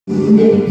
Yeah.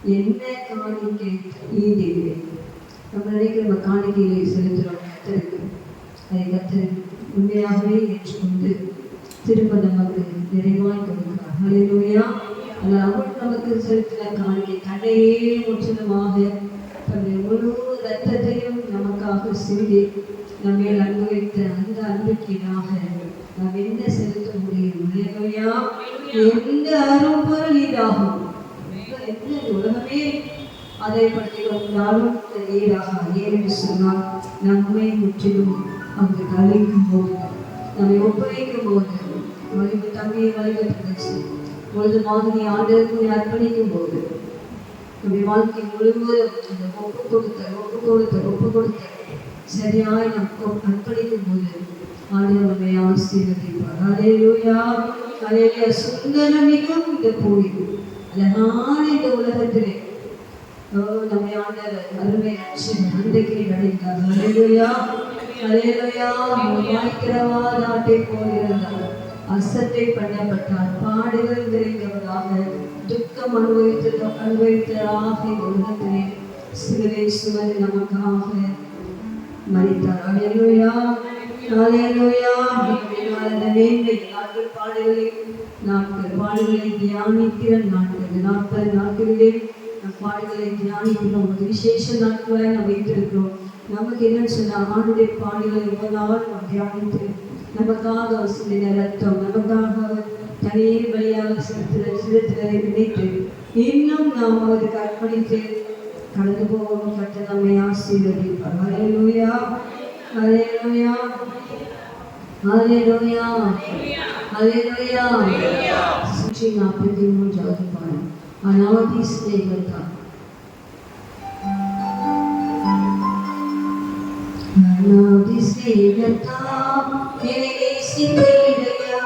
என்ன காணிக்கை ஈடில்லை. நம்ம நினைக்கிற நம்ம காணிக்கையை செலுத்துகிறோம் கத்தருக்கு. அதை கத்தர் உண்மையாகவே ஏற்றுக்கொண்டு திரும்ப நமக்கு நிறைவாய் கொடுக்கிறார். ஹல்லேலூயா. ஆனால் அவர் நமக்கு செலுத்தின காணிக்கை தன்னையே முற்றிலுமாக தன்னுடைய முழு இரத்தத்தையும் நமக்காக சிந்தி நம்மேல் அன்பு வைத்த அந்த அன்புக்கீடாக நாம் என்ன செலுத்த முடியும்? ஹல்லேலூயா. எந்த அரும்பொருள் ஈடாகும்? எந்த உலகமே அதை பற்றி கொண்டாலும் ஈடாக ஏன்னு சொன்னால் நம்மை முற்றிலும் அங்கு கழிக்கும் போது, நம்மை ஒப்படைக்கும் போது, வலிவு தம்பியை வழிபட்டு பொழுது மாதிரி ஆண்டவருக்கு அர்ப்பணிக்கும் போது, நம்முடைய வாழ்க்கை முழுவதும் அந்த ஒப்பு கொடுத்த சரியாய் நாம் அர்ப்பணிக்கும் போது ஆண்டவர் நம்மை ஆசீர்வதிப்பார். ஹல்லேலூயா. ஹல்லேலூயா. சுந்தரமிகும் இந்த பூமி, அழகான இந்த உலகத்திலே நம்மை ஆண்டவர் அருமை அன்றைக்கு அடைந்தார். ஹல்லேலூயா. ஹல்லேலூயா. வாய்க்கிறவா நாட்டை போயிருந்தார், அசட்டை பண்ணப்பட்டார், பாடுகள் நிறைந்தவராக துக்கம் அனுபவித்தராக இந்த உலகத்திலே சிலுவை சுமந்து நமக்காக மரித்தார். ஹல்லேலூயா. ஹல்லேலூயா. நாட்கள் பாடுகளை தியானிக்கிற நாட்கள், 40 நாட்களிலே நம் பாடுகளை தியானிக்கிறோம். விசேஷ நாட்களாய் நாம் வைத்திருக்கிறோம். நமக்கு என்னன்னு சொன்னால் ஆண்டுடைய பாடுகளை ஒவ்வொரு நாளும் நாம் தியானித்து நமக்காக அவர் சிந்தின ரத்தம், நமக்காக தனியே வழியாக சிறுத்தினரை நினைத்து இன்னும் நாம் அவருக்கு அர்ப்பணித்து கடந்து போவோம். கர்த்தர் நம்மை ஆசீர்வதிப்பார். ஹல்லேலூயா. ஹல்லேலூயா. ஹல்லேலூயா. ஹல்லேலூயா. 143வது பாடல். அநாதி ஸ்நேகத்தா. அநாதி ஸ்நேகத்தா என்னை நேசித்தீரையா,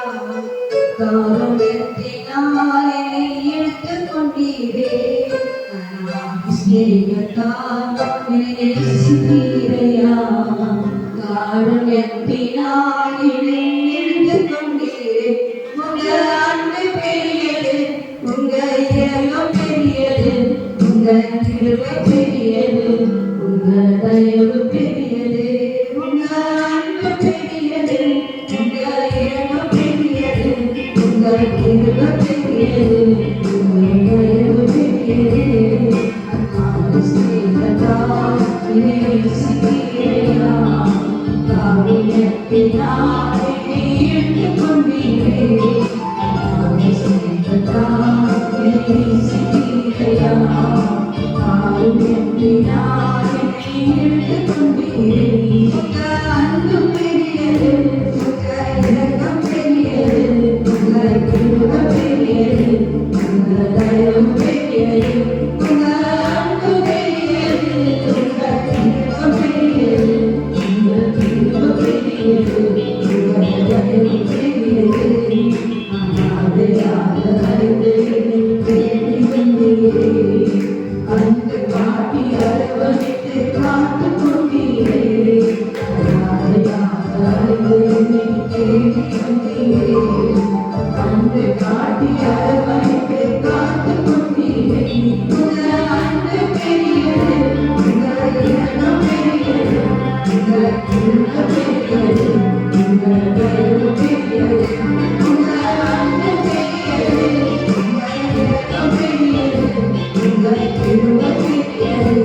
காருண்யத்தினால் என்னை எடுத்துக் கொண்டீரே. அநாதி ஸ்நேகத்தா என்னை நேசித்தீரையா, காருண்யத்தினால் என்னை எடுத்துக் கொண்டீரே. உங்க அன்பு பெரியது, உங்க இரக்கம் பெரியது, உங்க கிருபை பெரியது, உங்க தயவு பெரியது. உங்க அன்பு பெரியது, உங்க இரக்கம் பெரியது, உங்க கிருபை பெரியது, உங்க தயவு பெரியது. அநாதி ஸ்நேகத்தால் என்னை நேசித்தீரையா, காருண்யத்தினால் என்னை எடுத்துக் கொண்டீரே. அநாதி ஸ்நேகத்தால் என்னை நேசித்தீரையா, காருண்யத்தினால் என்னை எடுத்துக் கொண்டீரே. உங்க அன்பு பெரியது, உங்க இரக்கம் பெரியது, உங்க கிருபை பெரியது, உங்க தயவு பெரியது. உங்க அன்பு பெரியது, உங்க இரக்கம் பெரியது, உங்க கிருபை பெரியது, உங்க தயவு பெரியது. அநாதையாக அறிந்து தேடி வந்தீரே, அன்பு காட்டி அரவணைத்து காத்துக் கொண்டீரே. அநாதையாக அறிந்து தேடி வந்தீரே, அன்பு காட்டி அரவணைத்து காத்துக் கொண்டீரே. உங்க அன்பு பெரியது, உங்க இரக்கம் பெரியது, உங்க கிருபை பெரியது, உங்க தயவு பெரியது. உங்க அன்பு பெரியது, உங்க இரக்கம் பெரியது, உங்க கிருபை பெரியது,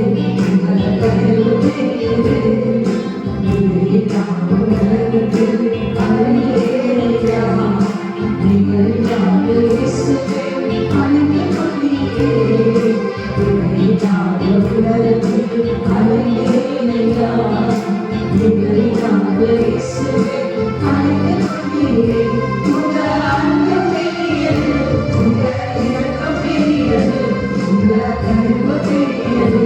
உங்க தயவு பெரியது. நீங்கள் யாரும் எனக்கு அறியேயா, நீங்கள் யாரும் இயேசுவை அறிந்து கொண்டீரே. நீங்கள் யாரும் எனக்கு அறியேயா, நீங்கள் யாரும் இயேசுவை அறிந்து கொண்டீரே. உங்க அன்பு பெரியது, உங்க இரக்கம் பெரியது, உங்க தயவு பெரியது,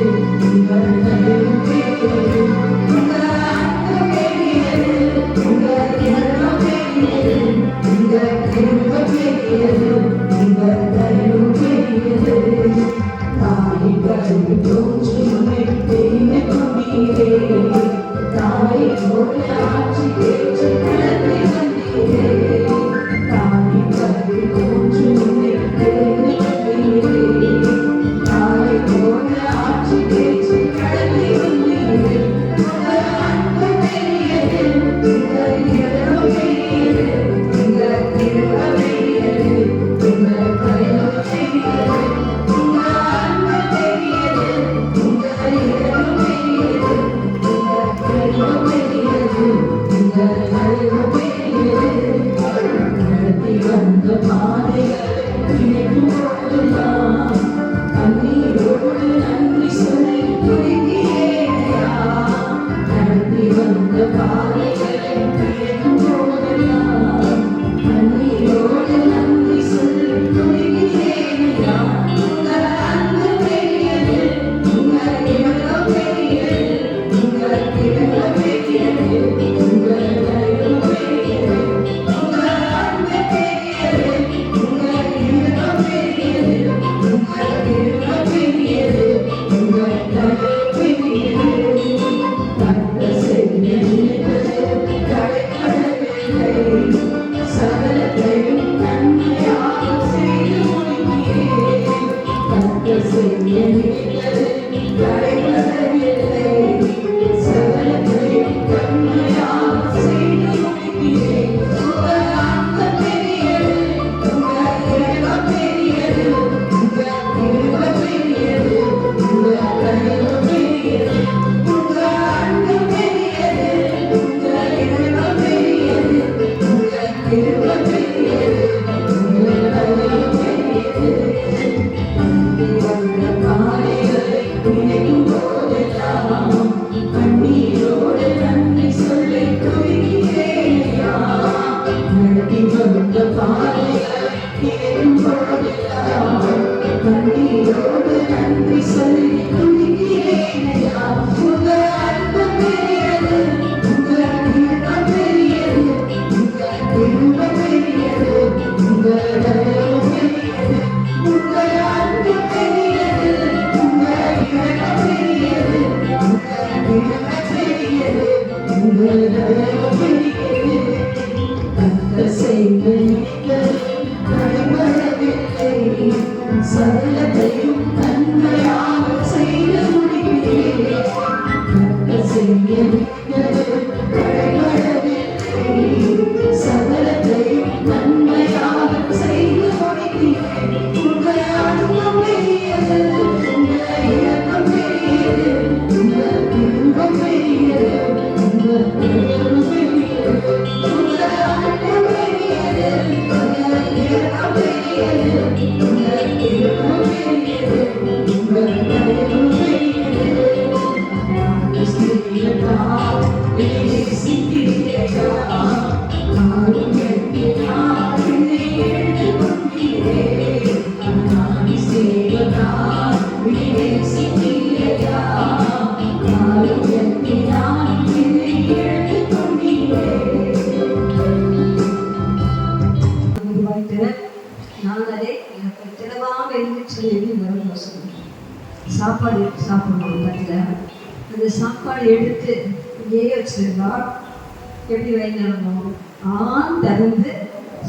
உங்க தயவு பெரியது. உங்க அன்பு பெரியது, நடத்தி வந்த பாதைகள் நினைக்கும் போதெல்லாம் கண்ணீரோடு நன்றி சொல்லி துடிக்கிறேனையா. நடத்தி வந்த பாதைகளை நினைக்கும் போதெல்லாம் கண்ணீரோடு நன்றி சொல்லி துடிக்கிறேனையா. உங்கள் அன்பு பெரியது, உங்கள் இரக்கம் பெரியது, உங்கள் இரக்கம் பெரியது, உங்கள் தயவு பெரியது. உங்கள் அன்பு பெரியது, உங்கள் இரக்கம் பெரியது, உங்கள் இரக்கம் பெரியது, உங்கள் தயவு பெரியது. கர்த்த செய்ய நினைத்தது தடைபடவில்லை, சகலத்தையும் நன்மையாக செய்து முடிக்கிறேன். கர்த்த செய்ய நினைத்தது தடைபடவில்லை, சகலத்தையும் நன்மையாக செய்து முடிக்கிறேன். உங்கள் அன்பு பெரியது, உங்கள் இரக்கம் பெரியது, உங்கள் கிருபை பெரியது, உங்கள் தயவு பெரியது. உங்கள் அன்பு பெரியது, உங்கள் இரக்கம் பெரியது, உங்கள் கிருபை பெரியது, உங்கள் தயவு பெரியது. நடத்தி வந்த பாதைகளை நினைக்கும் போதெல்லாம் கண்ணீரோடு நன்றி சொல்லி துடிக்கிறேனையா. நடத்தி வந்த பாதைகளை நினைக்கும் போதெல்லாம் கண்ணீரோடு நன்றி சொல்லி துடிக்கிறேனையா. உங்கள் அன்பு பெரியது, உங்கள் இரக்கம் பெரியது, உங்கள் கிருபை பெரியது, உங்கள் தயவு பெரியது. உங்கள் அன்பு பெரியது, உங்கள் இரக்கம் பெரியது, உங்கள் கிருபை பெரியது, உங்கள் தயவு பெரியது. கர்த்த செய்த நினைத்தது தடைபடவில்லை, சகலத்தையும் நன்மையாக செய்து முடிக்கிறேன். கர்த்த செய்ய நினைத்தது தடைபடவில்லை, சகலத்தையும் நன்மையாக செய்து முடிக்கிறேன். உங்கள் அன்பு பெரியது, உங்கள் இரக்கம் பெரியது, உங்கள் கிருபை பெரியது, உங்கள் தயவு பெரியது. உங்கள் அன்பு பெரியது, உங்கள் இரக்கம் பெரியது, உங்கள் கிருபை பெரியது, உங்கள் தயவு பெரியது. ஸ்திரீயத்தால் நேசித்தீரையா, காருண்யத்தினால் என்னை எடுத்துக்கொண்டீரே. அநாதி சேவதால் நேசித்தீரையா, காருண்யத்தினால் என்னை எடுத்துக்கொண்டீரே. நான் அதை எனக்கு திறவாமல் இருந்துச்சு சொல்லி வரும் சாப்பாடு சாப்பிடணும் தட்டில். அந்த சாப்பாடு எடுத்து இங்கேயே வச்சிருந்தா எப்படி வைக்கணும்? திறந்து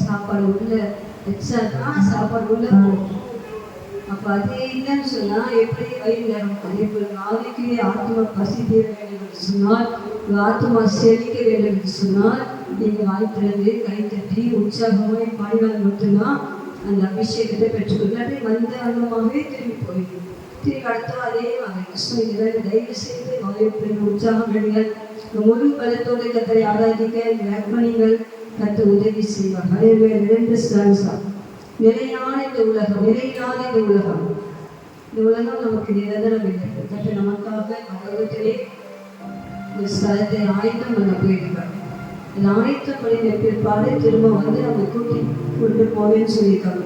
சாப்பாடு உள்ள வச்சா தான் சாப்பாடு உள்ள போகும். அப்போ அது இல்லைன்னு சொன்னால் எப்படி வைக்கிறோம்? அதே போல் நாளைக்கு ஆத்மா பசி தீர வேண்டும் என்று சொன்னால், ஆத்மா செழிக்க வேண்டும் என்று சொன்னால், நீங்கள் வாய் திறந்து கை தட்டி உற்சாகமாய் பாடினால் மட்டும்தான் அந்த அபிஷேகத்தை பெற்றுக்கொள்ளாட்டி வந்த அங்கமாகவே திரும்பி போயிடும். திரும்பி அடுத்தவா அதே வாங்க கஷ்டம் இல்லை. தயவு செய்து வாய்ப்பு உற்சாகம் எடுங்கள். முழு பலத்தோடு கத்தரை ஆராதிக்க அர்ப்பணிங்கள். கத்த உதவி செய்வார். அதே 2 ஸ்டான்ஸா. நிலையான இந்த உலகம், நிலையில்லாத இந்த உலகம், இந்த உலகம் நமக்கு நிரந்தரம் இல்லை. கத்த நமக்காக உலகத்திலே ஒரு ஸ்தலத்தை ஆயத்தம் பண்ண போயிருக்காங்க. அந்த ஆயத்தம் பண்ணின பிற்பாடு திரும்ப வந்து நம்ம கொண்டு போவேன்னு சொல்லியிருக்காங்க.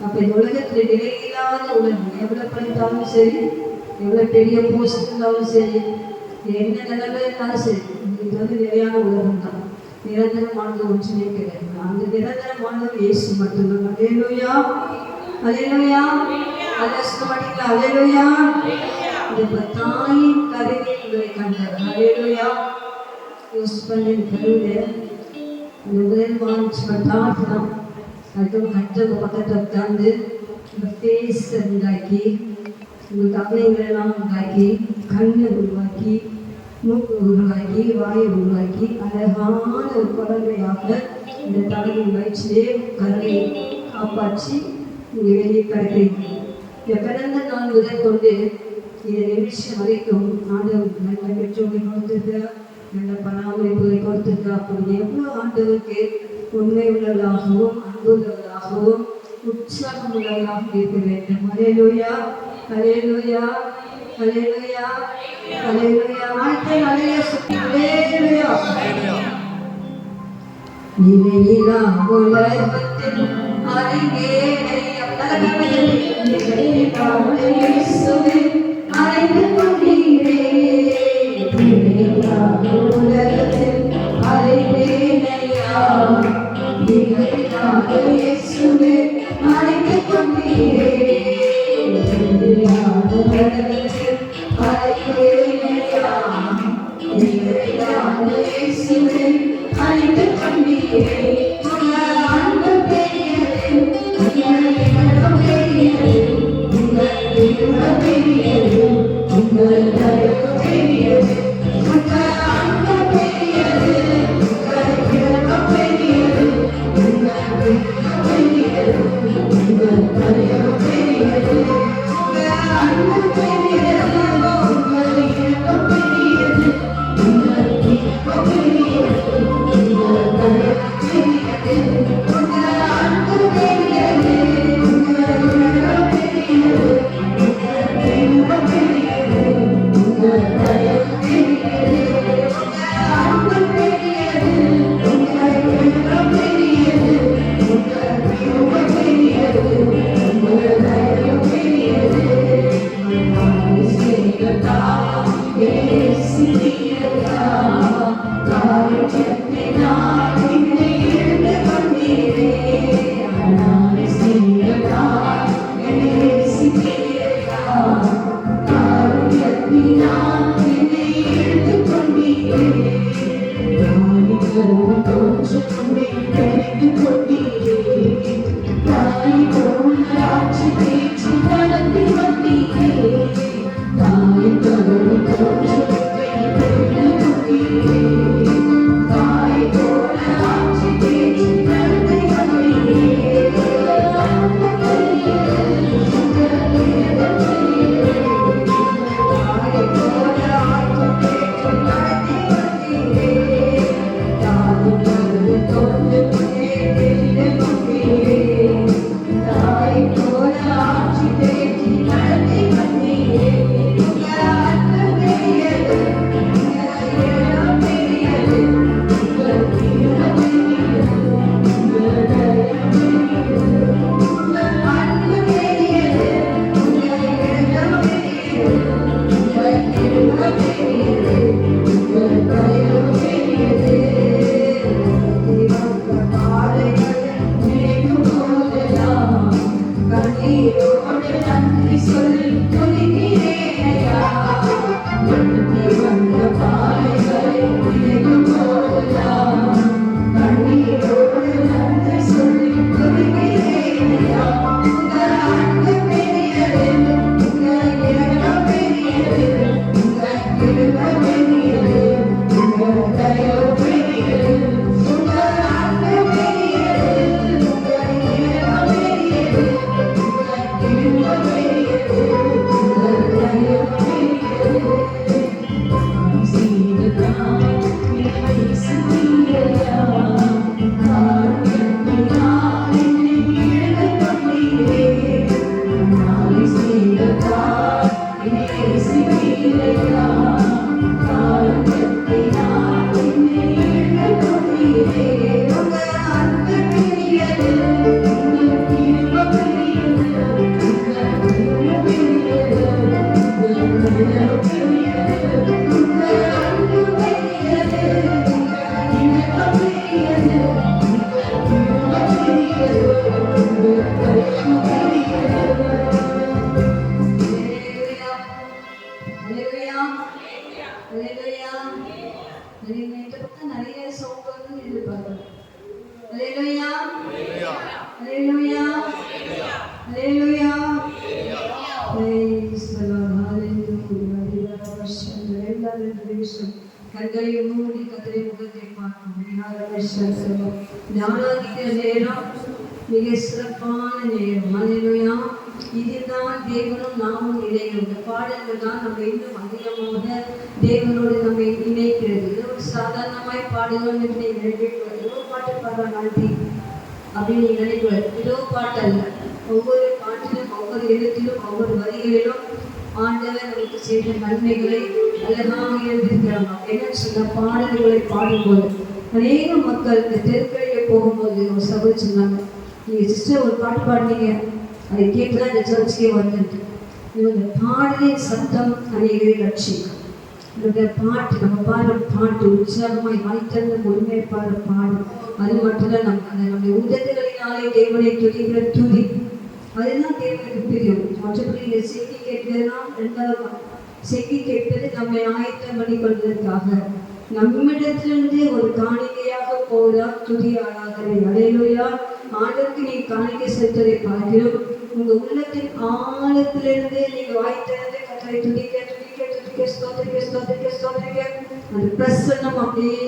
அப்போ இந்த உலகத்தில் நிலையில்லாத உலகம், எவ்வளோ படித்தாலும் சரி, எவ்வளோ பெரிய போஸ்ட் இருந்தாலும் சரி, என்ன நிலைமை இருந்தாலும் சரி, இது வந்து நிலையான உலகம் தான். நிரந்தரமானது ஒன்றுமே கிடையாது. அந்த நிரந்தரமானது இயேசு மட்டும்தான். அல்லேலூயா, அல்லேலூயா. அதை சொல்ல மாட்டீங்களா? அல்லேலூயா. இந்த தாயின் கருவில் உங்களை கண்டார். அல்லேலூயா. யோசிச்சு பண்ணி கருவில் அந்த முதல் வாங்கிச்சு பட்டாட்டம் அதுவும் கட்டவங்க பக்கத்தில் உட்காந்து உங்கள் ஃபேஸ் உண்டாக்கி, உங்கள் தவணைகளெல்லாம் உண்டாக்கி, கண்ணை உருவாக்கி, மூக்கு உருவாக்கி, வாயை உருவாக்கி, அழகான ஒரு குழந்தையாக இந்த தலைமை வயிற்றிலே கருணையை காப்பாற்றி நீங்கள் வெளியே கிடைக்கிறீங்க. இந்த பிறந்த நாள் முதல் கொண்டு இந்த நிமிஷம் வரைக்கும் ஆண்டவர் நல்ல பெற்றோரை கொடுத்துருக்க நல்ல பராமரிப்புகளை கொடுத்திருக்காப்படி எவ்வளோ ஆண்டவருக்கு உண்மை உள்ளவர்களாகவும் அன்புள்ளவர்களாகவும் உற்சாகம் உள்ளவர்களாக இருக்க வேண்டும். ஹல்லேலூயா, ஹல்லேலூயா, ஹல்லேலூயா, ஹல்லேலூயா. நிலையிலா உலகத்தில் அறிந்து கொண்டீரே, உலகத்தில் அறிந்தேனையா, இயேசுவே அறிந்து கொண்டீரே, உலகத்தில் அறிந்தேனையா, இயேசுவே அறிந்து கொண்டீரே. அன்பு பெரியது, உங்கள் தயவு பெரியது, உங்கள் அன்பு பெரியது, உங்கள் இரக்கம் பெரியது, உங்கள் பெரியது, உங்கள் தயவு பெரியது, உங்கள் அன்பு பெரியது, உங்கள் இரக்கம் பெரியது, உங்கள் இரக்கம் பெரியது, உங்கள் தயவு பெரியது, உங்கள் அன்பு பெரியது, உங்கள் இரக்கம் பெரியது, கண்களை மூடி கர்த்தருடைய முகத்தை பார்ப்போம். ஞானாதிக்க நேரம் மிக சிறப்பான நேரம். அல்லேலூயா. இதுதான் தேவனும் நாமும் இணையும். இந்த பாடல்கள் தான் நம்ம இன்னும் அதிகமாக தேவனோடு நம்மை இணைக்கிறது. இது ஒரு சாதாரணமாய் பாடுவோம் என்று நீங்கள் நினைக்கிறது. ஏதோ பாட்டு பாடுறாங்க ஆண்டி அப்படின்னு நீங்கள் நினைக்கிறது. ஏதோ பாட்டு அல்ல. ஒவ்வொரு பாட்டிலும், ஒவ்வொரு எழுத்திலும், ஒவ்வொரு வரிகளிலும் ஆண்டவர் நமக்கு செய்த நன்மைகளை அழகாக எழுதியிருக்கிறாங்க. என்ன சொன்ன பாடல்களை பாடும்போது அநேக மக்கள் இந்த தெருக்களில் போகும்போது ஒரு சகோதரி சொன்னாங்க, நீங்கள் சிஸ்டர் ஒரு பாட்டு பாடினீங்க, அதை கேட்டுதான் இந்த சர்ச்சுக்கே வந்துட்டு. இந்த பாடலின் சத்தம் அநேகரை ரட்சிக்கும். இந்த பாட்டு நம்ம பாடுற பாட்டு உற்சாகமாய் வாய்த்திருந்த முழுமையை பாடுற பாடு, அது மட்டும்தான் நம்முடைய உதடுகளினாலே தேவனை துதிக்கிற துதி, அதுதான் தேவனுக்கு பிரியம். மற்றபடி இந்த செய்தி கேட்பதுதான் ரெண்டாவது. செய்தி கேட்பது நம்மை ஆயத்தம் பண்ணி கொள்வதற்காக, நம்மிடத்திலிருந்து ஒரு காணிக்கையாக போவதா துதி ஆராதனை. அல்லேலூயா. ஆண்டவருக்கு நீ காணிக்கை செலுத்ததை பார்க்கிறோம். உங்க உள்ளத்தின் ஆழத்திலிருந்து நீங்க வாய்த்திருந்து கர்த்தரை துதிக்க துதிக்க துதிக்க ஸ்தோத்திரிக்க ஸ்தோத்திரிக்க ஸ்தோத்திரிக்க அந்த பிரசன்னம் அப்படியே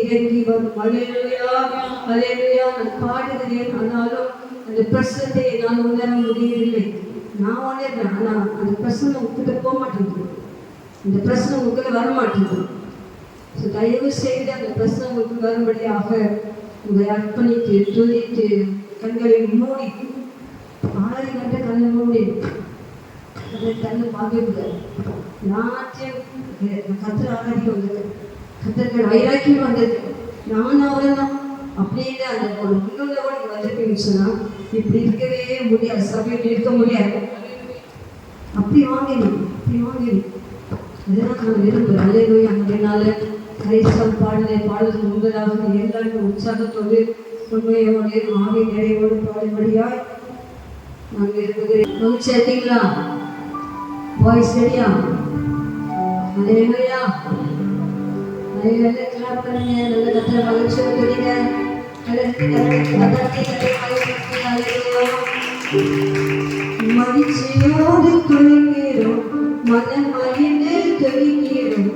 இறங்கி வரும். அல்லேலூயா அல்லேலூயா. நான் பாடுகிறேன், ஆனாலும் அந்த பிரசனத்தை என்னால் உணர முடியவில்லை. நான் உணர்றேன், ஆனால் அந்த பிரசனம் உங்ககிட்ட போக மாட்டேங்குது, அந்த பிரசனம் உங்ககிட்ட வர மாட்டேங்குது. தயவு செய்து அந்த பிரசனம் உங்களுக்கு வரும்படியாக உங்களை அர்ப்பணித்து துதித்து கண்களை மூடி 6 கண்ட கண்ணை மூடி அதை கண்ணை பார்க்கக்கூடாது. நாட்டியம் கத்திர ஆராதிக்க வந்தது, கத்திரங்கள் வைராக்கியம் வந்தது. நானும் அவர்தான் அப்படின்னு அந்த ஒரு முன்னுள்ளவோடு நீங்கள் வந்திருக்கீங்கன்னு சொன்னால் இப்படி இருக்கவே முடியாது, சபையில் இருக்க முடியாது. அப்படி வாங்கினோம், அப்படி வாங்கினோம். அதெல்லாம் நான் விரும்புகிறேன். அல்லேலூயா. அதனால கரைசல் பாடல் முன்பதாக எல்லாருக்கும் உற்சாகத்தோடு உண்மையோடு ஆவி நிறைவோடு பாடும்படியாய் நான் விரும்புகிறேன். மகிழ்ச்சி இருக்கீங்களா? வாய்ஸ் ரெடியா? அல்லேலூயா. நல்ல கிளாப் பண்ணுங்க, நல்ல கத்திர மகிழ்ச்சியோடு துதிங்க. மகிழ்ச்சியோடு துதிக்கிறோம், மனம் அறிந்து துதிக்கிறோம்.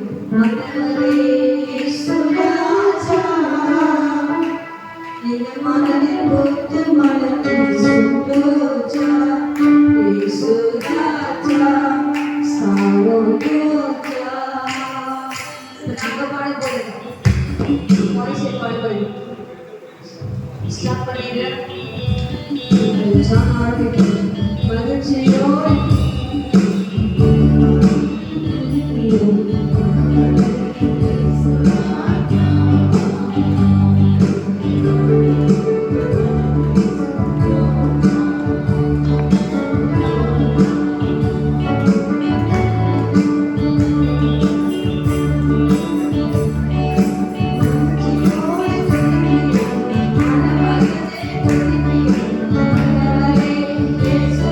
மனதில் பொறுத்து மனதில் சுந்தோஜா சுராஜா சாரோஜா. பாடப்போது பாடப்போது ஸ்டாப் பண்ணிடுற மகிழ்ச்சியோடு Yes.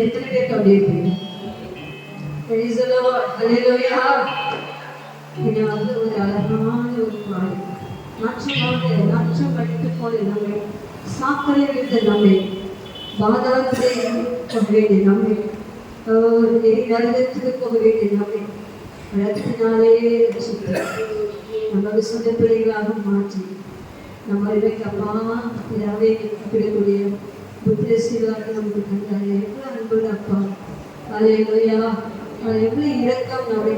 எத்தனை பேருக்கு அப்படி இருக்கு? Praise the Lord. Hallelujah. இது வந்து ஒரு அழகான ஒரு பாடல். நாச்சம் படித்து போல நம்மை சாக்கரை விழுந்த நம்மை பாதாளத்திலே போக வேண்டிய நம்மை நரகத்துக்கு போக வேண்டிய நம்மை ரத்தினாலே நமது சொந்த பிள்ளைகளாக மாற்றி நம்ம அப்பா இதாவே கூடிய புத்திரசீலாக நமக்கு தந்தாரு. எவ்வளோ அன்புள்ள அப்பா, அது எவ்வளோ இரக்கம் நம்மை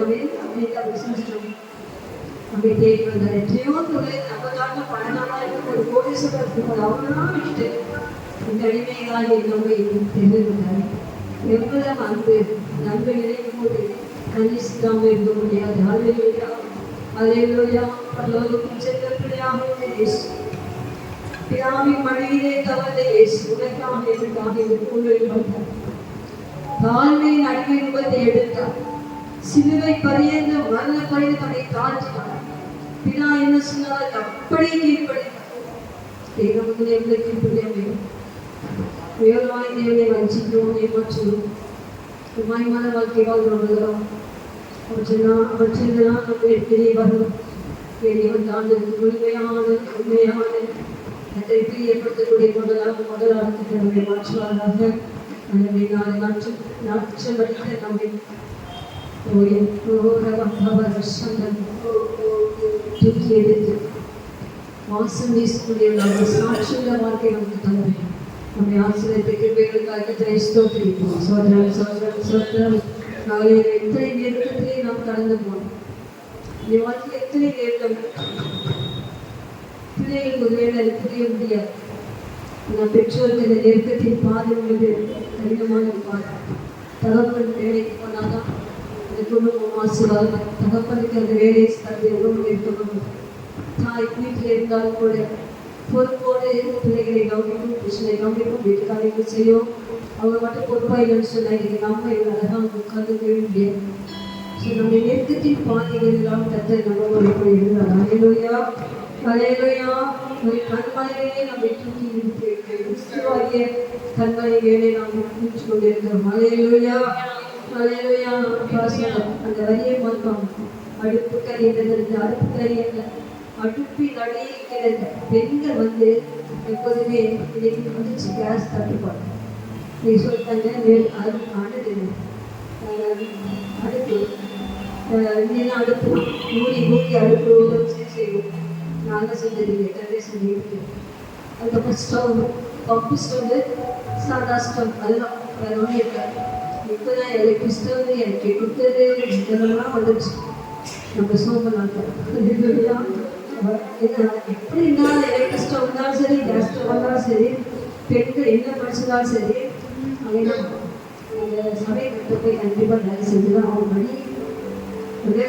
விசுவாசிச்சோம். அப்படி கேட்டு வந்தார். எத்தனையோ தொழில் நமக்காக பணமாக இருக்கும் ஒரு கோடீஸ்வரர் இருக்கும்போது அவங்களாம் விட்டு இந்த அடிமைகளாக நம்மை தெரிந்து வந்தார். எவ்வளவு அன்பு நினைக்கும் போது மன்னிச்சிடாம இருக்க முடியாது. அல்லேலூயா, அல்லேலூயா. பரலோகத்தில் சென்ற பிள்ளையாக இயேசு, பிதாவின் மடியிலே தவழ்ந்த இயேசு உனக்காக எனக்காக இந்த பூமியில் வந்தார். தாழ்மையின் அடிமை ரூபத்தை எடுத்தார். சிலுவை பரியந்த மரண பரியந்தனை தாழ்த்தினார். பிதா என்ன சொன்னார் அப்படியே கீழ்ப்படித்தார். நமக்கு எவ்வளவு கீழ்ப்படிய வேண்டும். உயர்வாய் தேவனை வஞ்சிக்கிறோம், ஏமாற்றுகிறோம், மாயமான வாழ்க்கை வாழ்கிறோம். அவற்றெல்லாம் நம்ம பெரிய வரும் பெரிய வந்தாண்டு முழுமையான உண்மையான அதை பிரியப்படுத்தக்கூடிய முதலாளத்துக்கு நம்மை மாற்றுவாராக. எனவே நாற்றம் அடித்த நம்மை தூக்கி எடுத்து வாசம் வீசக்கூடிய சாட்சியுள்ள வாழ்க்கை நமக்கு தர வேண்டும். நம்முடைய ஆசிரியத்துக்கு பேருக்காக ஸ்தோத்திரிப்போம். சோதரம் சோதரம் சோதரம். நாளையில எத்தனை நெருக்கத்திலே நாம் கடந்து போனோம். இந்த வாழ்க்கையில் எத்தனை நெருக்கம். பிள்ளைகளுக்கு ஒரு வேலை புரிய முடியாது. நான் பெற்றோருக்கு இந்த நெருக்கத்தின் பாதை உள்ளது கடினமான பாதை. தகப்பன் வேலைக்கு போனாதான் அந்த குடும்பம் ஆசீர்வாதம். தகப்பனுக்கு அந்த வேலையை தந்து எவ்வளவு இருக்கணும். தாய் வீட்டில் இருந்தாலும் கூட பொறுப்போடு பிள்ளைகளை கவனிக்கும், கிருஷ்ணனை கவனிக்கும், வீட்டுக்காரர்கள் செய்யும். அவங்க மட்டும் பொறுப்பாக இல்லைன்னு சொன்னாங்க. நம்ம இவங்க அழகாக உட்கார்ந்து முடியாது. ஸோ நம்ம நெருக்கத்தின் பாதைகள் எல்லாம் கற்று நம்ம எப்படி இருந்தார். அலையிலோயா அலையிலோயா. ஒரு கண்மலையே நம்மை தூக்கி இருக்கிறாகிய கண்மலை வேலை நாம் பூச்சி கொண்டிருக்கிறோம். அலையிலோயா அலையிலோயா. அந்த வரியை மொத்தம் அடுப்பு கறி இருந்தது. அடுப்பு கறி அல்ல, அடுப்பின் அடியில் கிடந்த பெண்கள் எப்போதுமே இன்னைக்கு வந்துச்சு கேஸ் தட்டுப்பாடு. நீ சொல்லிட்டாங்க அடுப்பு இல்லைன்னா அடுப்பு மூடி அடுப்பு செய்வோம். நாங்கள் செஞ்சதில்லை, தந்தை செஞ்சுக்கிட்டு. அதுக்கப்புறம் ஸ்டவ், பம்பு ஸ்டவ், சாதா ஸ்டவ், அதெல்லாம் வேறு ஒன்றும் இருக்காது. இப்போ தான் எலக்ட்ரிக் ஸ்டவ் எனக்கு கொடுத்தது இதெல்லாம் வந்துடுச்சு. நம்ம சோம்பலாட்டம் எப்படி இருந்தாலும் எலக்ட்ரிக் ஸ்டவ் இருந்தாலும் சரி, கேஸ் ஸ்டவ் இருந்தாலும் சரி, பெண்கள் என்ன படிச்சிருந்தாலும் சரி, அவங்க அந்த சமயத்தை போய் கண்டிப்பாக வேலை செஞ்சு தான் அவங்க படி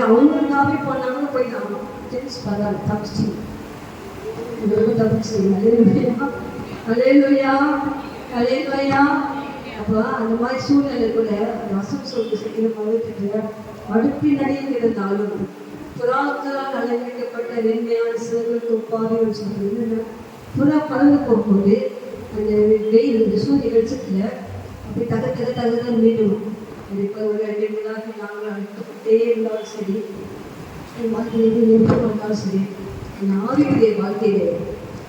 அவங்களுக்காகவே போனாங்கன்னு போய் நான் தெரிஞ்சு பரவாயில்ல தப்பிச்சு தப்பிச்சு. அலையிலோயா அலையிலோயா. அப்போ அந்த மாதிரி சூழ்நிலை கூட ரசம் சொல்லிட்டு செய்கிற மாதிரி அடுப்பின் அடியில் இருந்தாலும் புறாக்களால் அலங்கரிக்கப்பட்ட வெண்மையான சிறர்களுக்கு ஒப்பாக சொல்றது என்னன்னா, புறா பறந்து போகும்போது அந்த வெயில் இந்த சூரிய வெளிச்சத்தில் அப்படி தகத்தக மீண்டும் இப்போ ஒரு 2 மணி நேரத்துக்கு நாங்கள் அழுத்தப்பட்டே இருந்தாலும் சரி, வாழ்க்கையிலே இருந்தாலும் சரி, அந்த ஆவியுடைய வாழ்க்கையிலே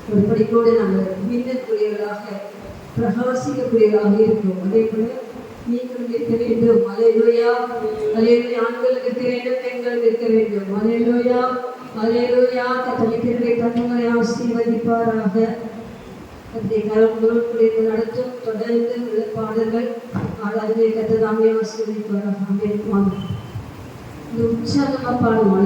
ஒரு படிக்கோடு நாங்கள் மின்னக்கூடியவர்களாக பிரகாசிக்கக்கூடியவர்களாக இருக்கிறோம். அதே போல நீங்களும் இருக்க வேண்டும். அலையிலோயா அலையிலோயா. ஆண்களுக்கு இருக்க வேண்டும், பெண்களுக்கு இருக்க வேண்டும். அலையிலோயா அலையிலோயா. கத்தளிக்கிறதை தன்னுங்களை ஆசீர்வதிப்பாராக. கத்தை கலங்களுடைய நடத்தும் தொடர்ந்து உள்ள பாடல்கள் ஆடாதே கத்ததாமே ஆசீர்வதிப்பாராக. இந்த உற்சாகமாக பாடுவாங்க.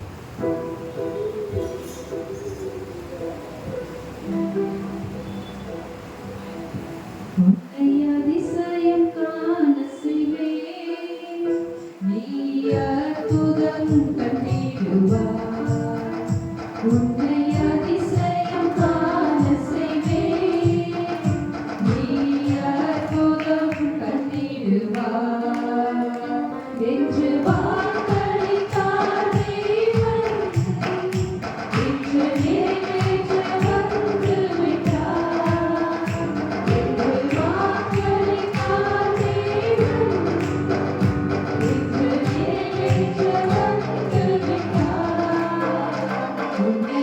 உன்னை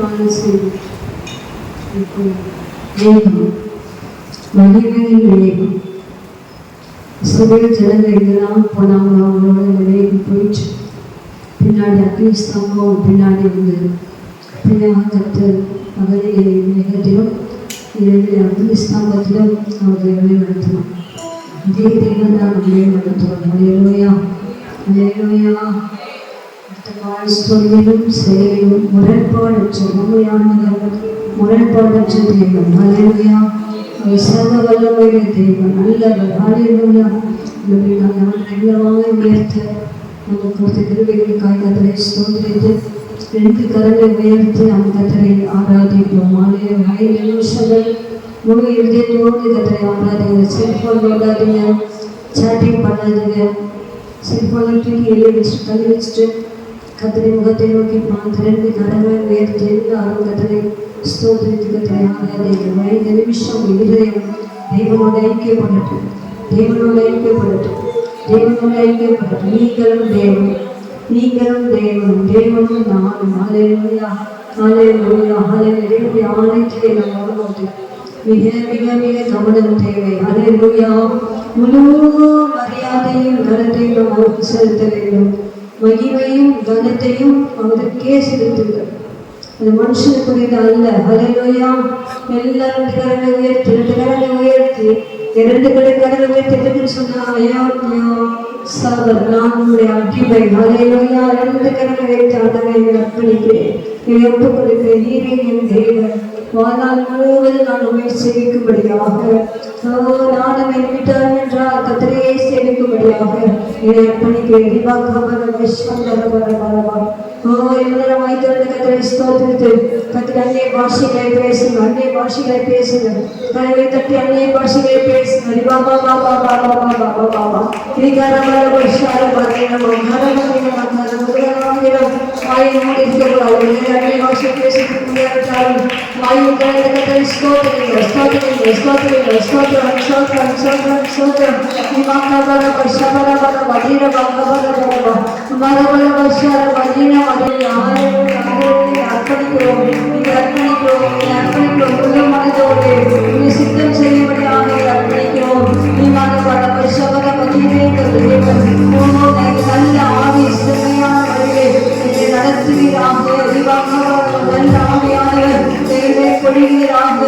காணல் செய்து வேகம் மகிமையின் வேகம் இஸ்ரவேல் ஜனங்கள் எங்கெல்லாம் போனாங்களோ அவங்களோட இந்த வேகம் போயிடுச்சு. பின்னாடி அக்னி ஸ்தம்பம் பின்னாடி வந்தது. பின்னாக கர்த்தர் பகலில் மேகத்திலும் இரவில் அக்னி ஸ்தம்பத்திலும் அவர்களை வழிநடத்தினார். அதே தேவன் தான் நம்மளே நடத்துவார். அல்லேலூயா, அல்லேலூயா. சொல்லிலும் செயலிலும் முரண்பாடற்ற உண்மையானவர், முரண்பாடற்ற தேவன். அல்லேலூயா. சர்வ வல்லமையுள்ள தேவன், நல்லவர். அல்லேலூயா. நல்லவாய் உயர்த்த நம்ம கொடுத்த கிருபைகளுக்காக கர்த்தரை ஸ்தோத்திரித்து 2 கரங்களை உயர்த்தி நம்ம கர்த்தரை ஆராதிப்போம். 5 நிமிஷங்கள் முழு இதயத்தோடு கர்த்தரை ஆராதிங்க. செல்போன் நோடாதீங்க, சேட்டிங் பண்ணாதீங்க. செல்போனை தூக்கி வெளியே வச்சுட்டு தள்ளி வச்சுட்டு கர்த்தரை முகத்தை நோக்கி பார்த்து 2 கரங்களை உயர்த்தி எல்லாரும் கர்த்தரை ஸ்தோத்திரித்து கர்த்தரை ஆராதிங்க. 5 நிமிஷம் இதயம் தேவனோட ஐக்கியப்படட்டும், தேவனோட ஐக்கியப்படட்டும், தேவனோட ஐக்கியப்படட்டும். நீங்களும் தேவன், நீங்களும் தேவனும், தேவனும் நானும். அல்லேலூயா, அல்லேலூயா, அல்லேலூயா. ஆணைக்கு நம்ம வரும்போது மிக மிக மிக கவனம் தேவை. அல்லேலூயா. முழு மரியாதையும் கனத்தையும் நாம் அவருக்கு செலுத்த வேண்டும். மகிமையும் கனத்தையும் அவருக்கே செலுத்துங்கள். அது மனுஷனுக்குரியது அல்ல. அல்லேலூயா. எல்லாரும் கரங்களை உயர்த்தி 2 கரங்களை உயர்த்தி 2 கரங்களை உயர்த்தி சொன்னா ஐயா சாதர் நான் உங்களுடைய அடிமை. அல்லேலூயா. 2 கரங்களை உயர்த்தி ஆண்டவரை அர்ப்பணிக்கிறேன், இதை ஒப்புக் கொடுக்கிறேன். நீரே என் தேவன், வாழ்நாள் முழுவதும் நான் உண்மை சேவிக்கும்படியாக, நானும் என் வீட்டார் என்றால் கர்த்தரையே சேவிக்கும்படியாக இதை அர்ப்பணிக்கிறேன். எல்லாரும் வாய்த்தவர்கள் கர்த்தரை ஸ்தோத்திரித்து கர்த்தர் அந்நிய பாஷைகளை பேசுங்க, அந்நிய பாஷைகளை பேசுங்க. கரவை தட்டி அந்நிய பாஷைகளை பேசுங்க. பாபா பாபா பாபா பாபா பாபா சித்தம் செய்யும்படியாக அர்ப்பணிக்கிறோம். நல்ல ஆவி செம்மையான வழியை நடத்துவீராக. நல்ல ஆவியானவர் தேவை கொள்கிறாக.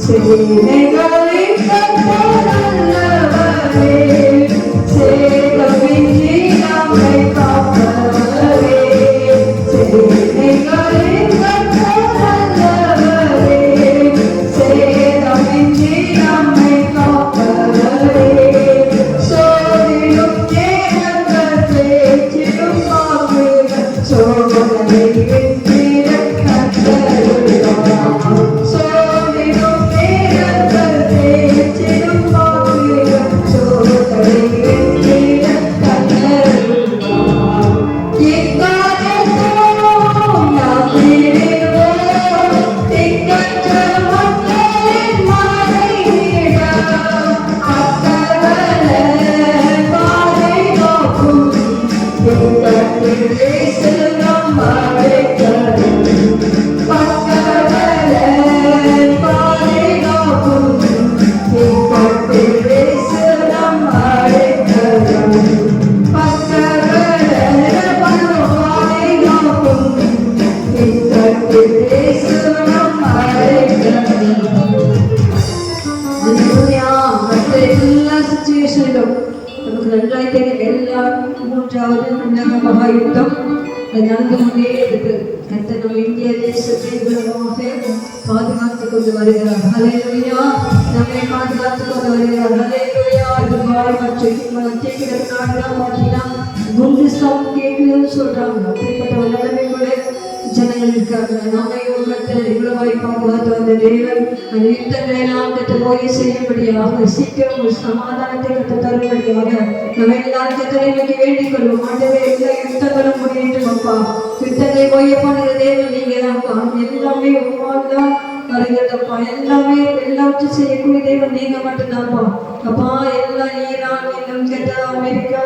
Say நன்றாய் தெரியும் எல்லா 3வது உலக மகா யுத்தம் நடந்து கொண்டே இருக்கு. கர்த்தர் நம்ம இந்திய தேசத்தை இவ்வளவாக பாதுகாத்துக் கொண்டு வருகிறார். ஹல்லேலூயா. நம்மை பாதுகாத்துக் கொண்டு வருகிறார். ஹல்லேலூயா. துபாய் மற்றும் மத்திய கிழக்கு நாடுலாம் பார்த்தீங்கன்னா குண்டு சவுண்ட் கேட்குதுன்னு சொல்றாங்க. அப்படிப்பட்ட ஒரு நிலைமை கூட ஜனங்கள் இருக்காங்க. நம்மையோ கர்த்தர் இவ்வளவாய் பாதுகாத்து வந்த தேவன் அந்த யுத்தங்களை நாம் கர்த்தர் ஓய்வு செய்யும்படியாக சீக்கிரம் ஒரு சமாதானத்தை கர்த்தர் தரும்படியாக நம்ம எல்லாரும் கர்த்தரை நோக்கி வேண்டிக் கொள்வோம். ஆண்டவரே, எல்லா யுத்தங்களும் முடியட்டும் அப்பா. யுத்தங்களை ஓய்வு பண்ணுற தேவன் நீங்க தான்ப்பா. எல்லாமே உருவாதான் வருகிறதப்பா. எல்லாமே எல்லாவற்றையும் செய்யக்கூடிய தேவன் நீங்க மட்டும்தான்ப்பா. அப்பா எல்லாம் ஈரான், இன்னும் அமெரிக்கா,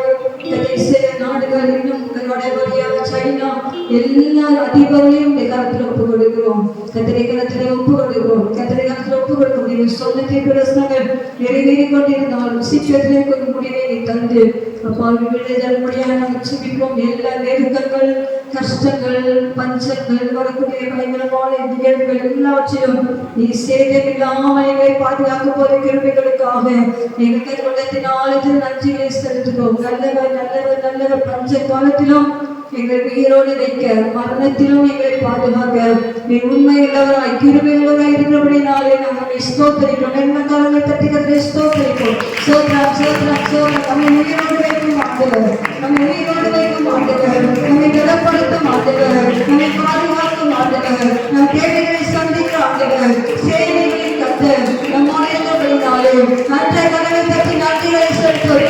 இஸ்ரேல் நாடுகள், இன்னும் வடகொரியா, சைனா, எல்லா அதிபர்களையும் கருத்துல ஒப்பு கொடுக்கிறோம். கத்திரை கருத்துல ஒப்பு கொடுக்கிறோம். கத்திரை கருத்துல ஒப்பு கொடுக்கும். நீங்க சொன்ன தீர்க்கதரிசனங்கள் நிறைவேறி கொண்டிருந்தாலும் சீக்கிரத்திலே கொஞ்சம் முடிவை நீ தந்து அப்பா விடுதல் முடியாது நாங்கள் சுபிப்போம். எல்லா நெருக்கங்கள், கஷ்டங்கள், பஞ்சங்கள், வரக்கூடிய பயங்கரமான நிகழ்வுகள் எல்லாவற்றையும் நீ சேதமில்லாமல் எங்களை பாதுகாக்க போற கிருபைகளுக்காக எங்கள் உள்ளத்தினாலே நன்றிகளை செலுத்துகிறோம். நல்லவர் நல்லவர் நல்லவர். பஞ்ச காலத்திலும் எங்களை உயிரோடு வைக்க, மரணத்திலும் எங்களை பாதுகாக்க நீ உண்மை உள்ளவராய் கிருபை உள்ளவராய் இருக்கிறபடினாலே நாங்கள் ஸ்தோத்திரிக்கிறோம். என்ன காலங்களை தட்டுகிறதை ஸ்தோத்திரிப்போம். சோத்ரம் சோத்ரம் சோத்ரம். நம்மை உயிரோடு வைக்கும் ஆண்டவர், நம்மை உயிரோடு வைக்கும் ஆண்டவர், நம்மை திடப்படுத்தும் ஆண்டவர், நம்மை பாதுகாக்கும் ஆண்டவர், நம் தேவைகளை சந்திக்கிற ஆண்டவர், சேவைகளின் கர்த்தர் நம்மோடு இருக்கிறபடினாலே அன்றைய கனவை தட்டி நன்றிகளை செலுத்துவோம்.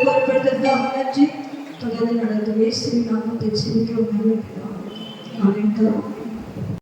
பொருட்படுத்துவதற்காக நன்றி. தொடர்ந்து நடந்த வேஸ்ட் நாமத்தை செலுத்துகிறோம்.